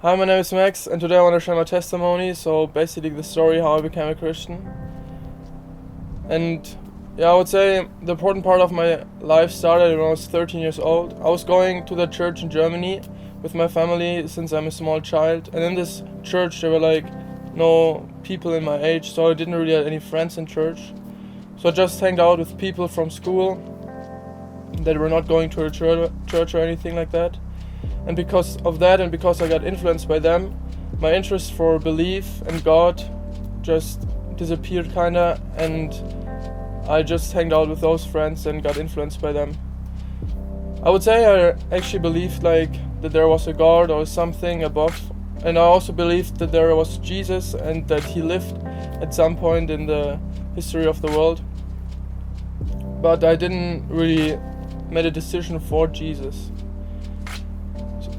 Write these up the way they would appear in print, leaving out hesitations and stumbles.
Hi, my name is Max, and today I want to share my testimony, so basically the story how I became a Christian. And I would say the important part of my life started when I was 13 years old. I was going to the church in Germany with my family since I'm a small child, and in this church there were no people in my age, so I didn't really have any friends in church. So I just hanged out with people from school that were not going to a church or anything like that. And because of that, and because I got influenced by them, my interest for belief and God just disappeared kinda, and I just hanged out with those friends and got influenced by them. I would say I actually believed that there was a God or something above, and I also believed that there was Jesus and that he lived at some point in the history of the world. But I didn't really make a decision for Jesus.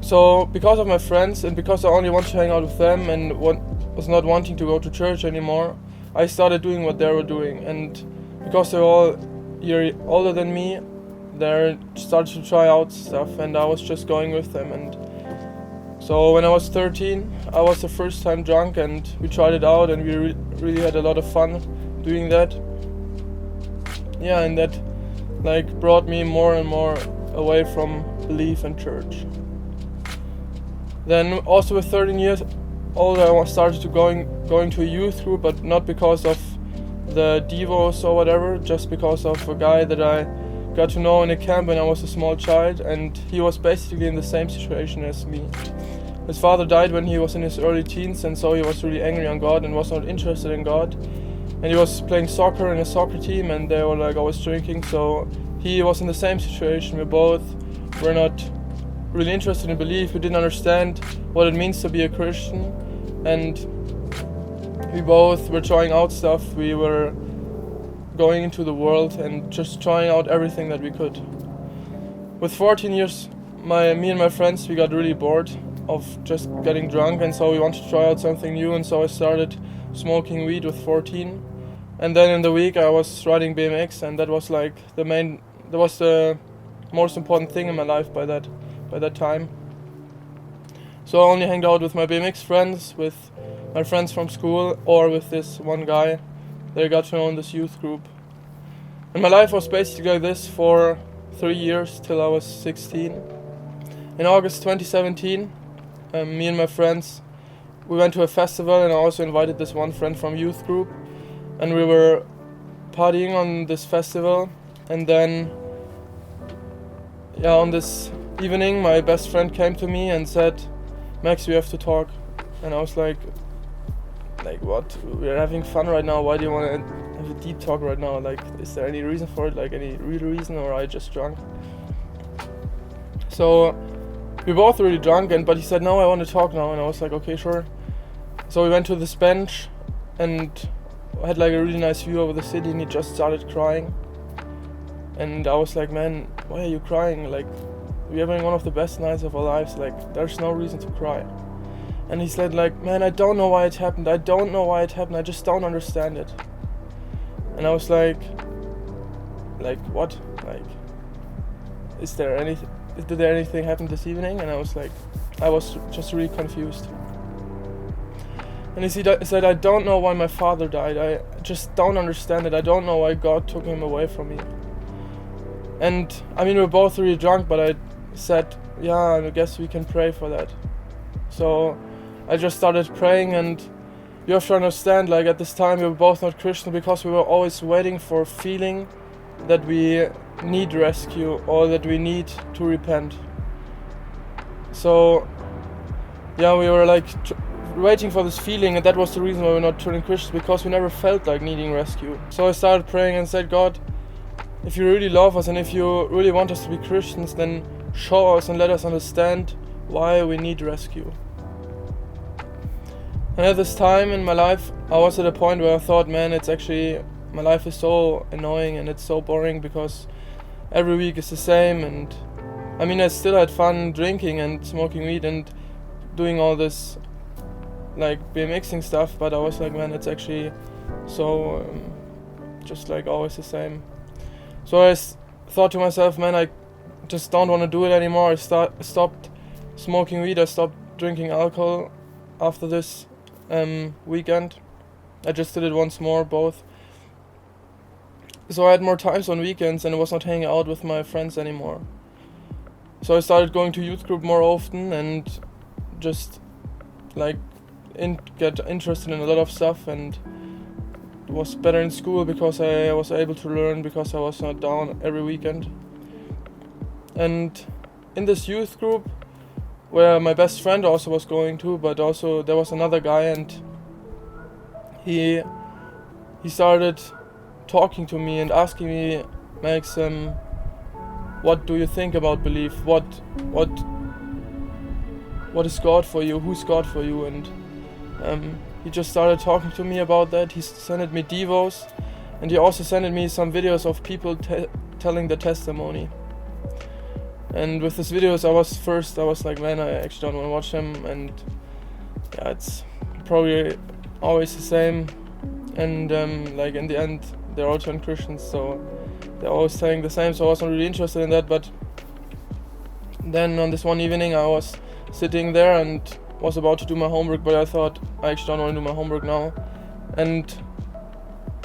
So because of my friends and because I only wanted to hang out with them and was not wanting to go to church anymore, I started doing what they were doing. And because they're all a year older than me, they started to try out stuff, and I was just going with them. And so when I was 13, I was the first time drunk, and we tried it out, and we really had a lot of fun doing that. Yeah, and that brought me more and more away from belief and church. Then also with 13 years old, I started to going to a youth group, but not because of the devos or whatever, just because of a guy that I got to know in a camp when I was a small child, and he was basically in the same situation as me. His father died when he was in his early teens, and so he was really angry on God and was not interested in God. And he was playing soccer in a soccer team, and they were always drinking, so he was in the same situation. We both were not really interested in belief. We didn't understand what it means to be a Christian, and we both were trying out stuff. We were going into the world and just trying out everything that we could. With 14 years, me and my friends, we got really bored of just getting drunk, and so we wanted to try out something new, and so I started smoking weed with 14. And then in the week I was riding BMX, and that was the most important thing in my life by that time. So I only hanged out with my BMX friends, with my friends from school, or with this one guy that I got to know in this youth group. And my life was basically like this for 3 years till I was 16. In August 2017, me and my friends, we went to a festival, and I also invited this one friend from youth group, and we were partying on this festival. And then on this evening, my best friend came to me and said, "Max, we have to talk." And I was like, what? We're having fun right now. Why do you want to have a deep talk right now? Is there any reason for it? Any real reason, or are I just drunk? So we both really drunk, but he said, "No, I want to talk now." And I was like, "Okay, sure." So we went to this bench, and I had a really nice view over the city, and he just started crying. And I was like, "Man, why are you crying? We're having one of the best nights of our lives. There's no reason to cry." And he said, "Man, I don't know why it happened. I don't know why it happened. I just don't understand it." And I was like, what? Did there anything happen this evening? And I was just really confused. And he said, "I don't know why my father died. I just don't understand it. I don't know why God took him away from me." And we were both really drunk, but I said, "Yeah, I guess we can pray for that." So I just started praying, and you have to understand, at this time we were both not Christian, because we were always waiting for a feeling that we need rescue or that we need to repent. So we were waiting for this feeling, and that was the reason why we're not turning Christians, because we never felt like needing rescue. So I started praying and said, "God, if you really love us and if you really want us to be Christians, then show us and let us understand why we need rescue." And at this time in my life, I was at a point where I thought, man, my life is so annoying and it's so boring, because every week is the same. And I still had fun drinking and smoking weed and doing all this BMXing stuff, but I was like, man, it's actually so just always the same. So I thought to myself, man, I just don't want to do it anymore. I stopped smoking weed, I stopped drinking alcohol after this weekend. I just did it once more, both. So I had more times on weekends and I was not hanging out with my friends anymore. So I started going to youth group more often and just like get interested in a lot of stuff, and was better in school because I was able to learn, because I was not down every weekend. And in this youth group, where my best friend also was going to, but also there was another guy, and he started talking to me and asking me, Max, what do you think about belief? What is God for you? Who's God for you? And he just started talking to me about that. He sent me devos, and he also sent me some videos of people telling the testimony. And with these videos, I was like, man, I actually don't want to watch them. And yeah, it's probably always the same. And like in the end, they're all turned Christians, so they're always saying the same. So I wasn't really interested in that. But then on this one evening, I was sitting there and was about to do my homework, but I thought I actually don't want to do my homework now, and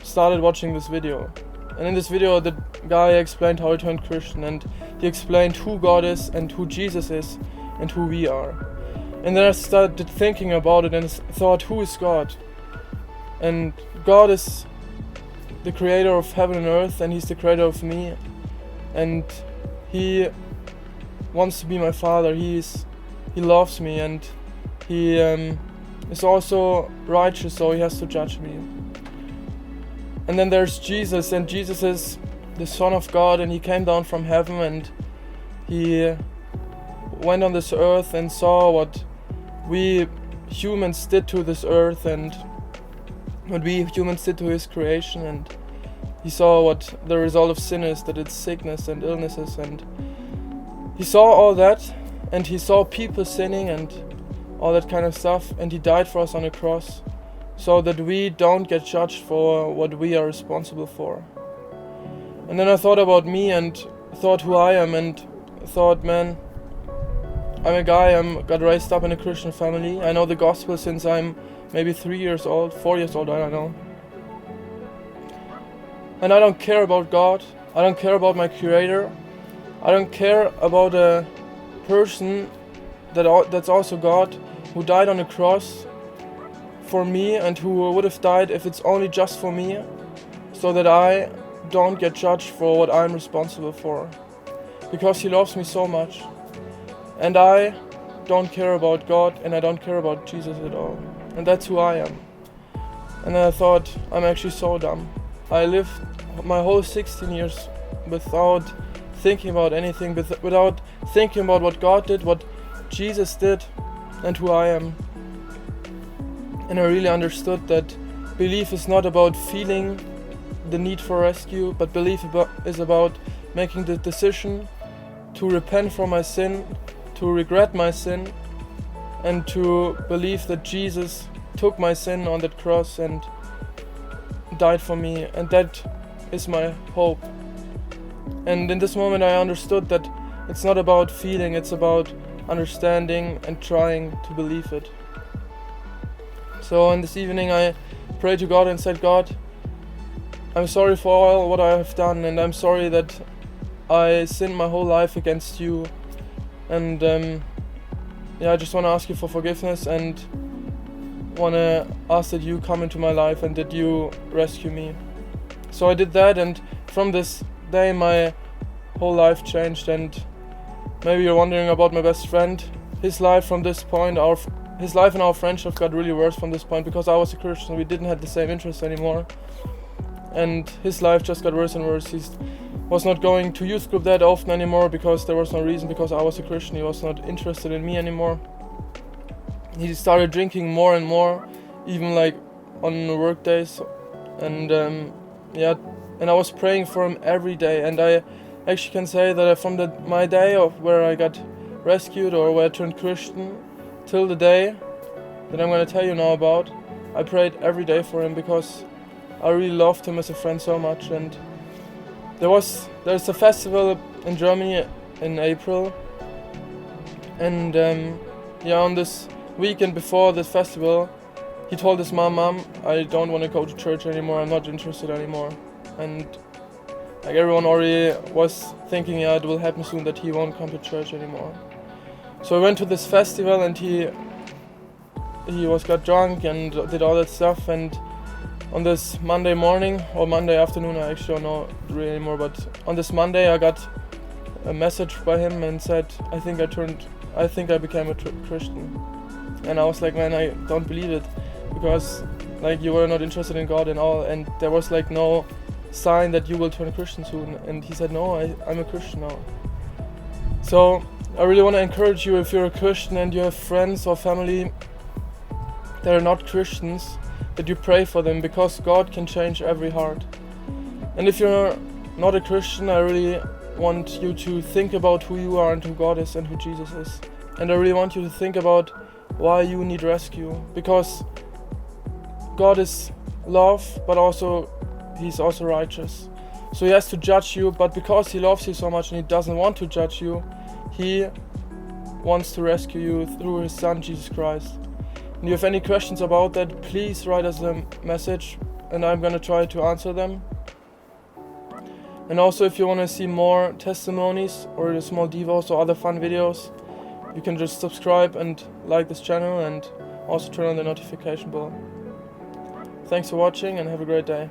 started watching this video. And in this video, the guy explained how he turned Christian, and he explained who God is and who Jesus is and who we are. And then I started thinking about it and thought, who is God? And God is the creator of heaven and earth, and he's the creator of me, and he wants to be my father. He loves me, and he is also righteous, so he has to judge me. And then there's Jesus, and Jesus is the Son of God, and he came down from heaven, and he went on this earth and saw what we humans did to this earth, and what we humans did to his creation, and he saw what the result of sin is, that it's sickness and illnesses, and he saw all that, and he saw people sinning and all that kind of stuff, and he died for us on a cross so that we don't get judged for what we are responsible for. And then I thought about me and thought who I am, and thought, man, I'm a guy, got raised up in a Christian family. I know the gospel since I'm maybe 3 years old, 4 years old, I don't know. And I don't care about God, I don't care about my creator, I don't care about a person that's also God, who died on the cross for me, and who would have died if it's only just for me, so that I don't get judged for what I'm responsible for, because he loves me so much. And I don't care about God, and I don't care about Jesus at all, and that's who I am. And then I thought, I'm actually so dumb. I lived my whole 16 years without thinking about anything, without thinking about what God did, what Jesus did, and who I am. And I really understood that belief is not about feeling the need for rescue, but belief is about making the decision to repent from my sin, to regret my sin, and to believe that Jesus took my sin on that cross and died for me, and that is my hope. And in this moment I understood that it's not about feeling, it's about understanding and trying to believe it. So on this evening I prayed to God and said, God, I'm sorry for all what I have done, and I'm sorry that I sinned my whole life against you, and I just want to ask you for forgiveness, and want to ask that you come into my life and that you rescue me. So I did that, and from this day my whole life changed. And maybe you're wondering about my best friend. His life from this point, his life and our friendship got really worse from this point, because I was a Christian, we didn't have the same interests anymore, and his life just got worse and worse. He was not going to youth group that often anymore because there was no reason, because I was a Christian. He was not interested in me anymore. He started drinking more and more, even like on work days, and and I was praying for him every day. And I actually can say that from my day of where I got rescued, or where I turned Christian, till the day that I'm going to tell you now about, I prayed every day for him, because I really loved him as a friend so much. And there's a festival in Germany in April, and on this weekend before this festival, he told his mom, I don't want to go to church anymore, I'm not interested anymore. And like everyone already was thinking, yeah, it will happen soon that he won't come to church anymore. So I went to this festival and he got drunk and did all that stuff, and on this Monday morning or Monday afternoon, I actually don't know really anymore, but on this Monday I got a message by him and said, I think I became a Christian. And I was like, man, I don't believe it, because like you were not interested in God and all, and there was like no sign that you will turn Christian soon. And he said, no, I'm a Christian now. So I really want to encourage you, if you're a Christian and you have friends or family that are not Christians, that you pray for them, because God can change every heart. And if you're not a Christian, I really want you to think about who you are and who God is and who Jesus is. And I really want you to think about why you need rescue, because God is love, but also He's also righteous. So He has to judge you, but because He loves you so much and He doesn't want to judge you, He wants to rescue you through His Son, Jesus Christ. And if you have any questions about that, please write us a message and I'm gonna try to answer them. And also, if you want to see more testimonies or small devos or other fun videos, you can just subscribe and like this channel and also turn on the notification bell. Thanks for watching and have a great day.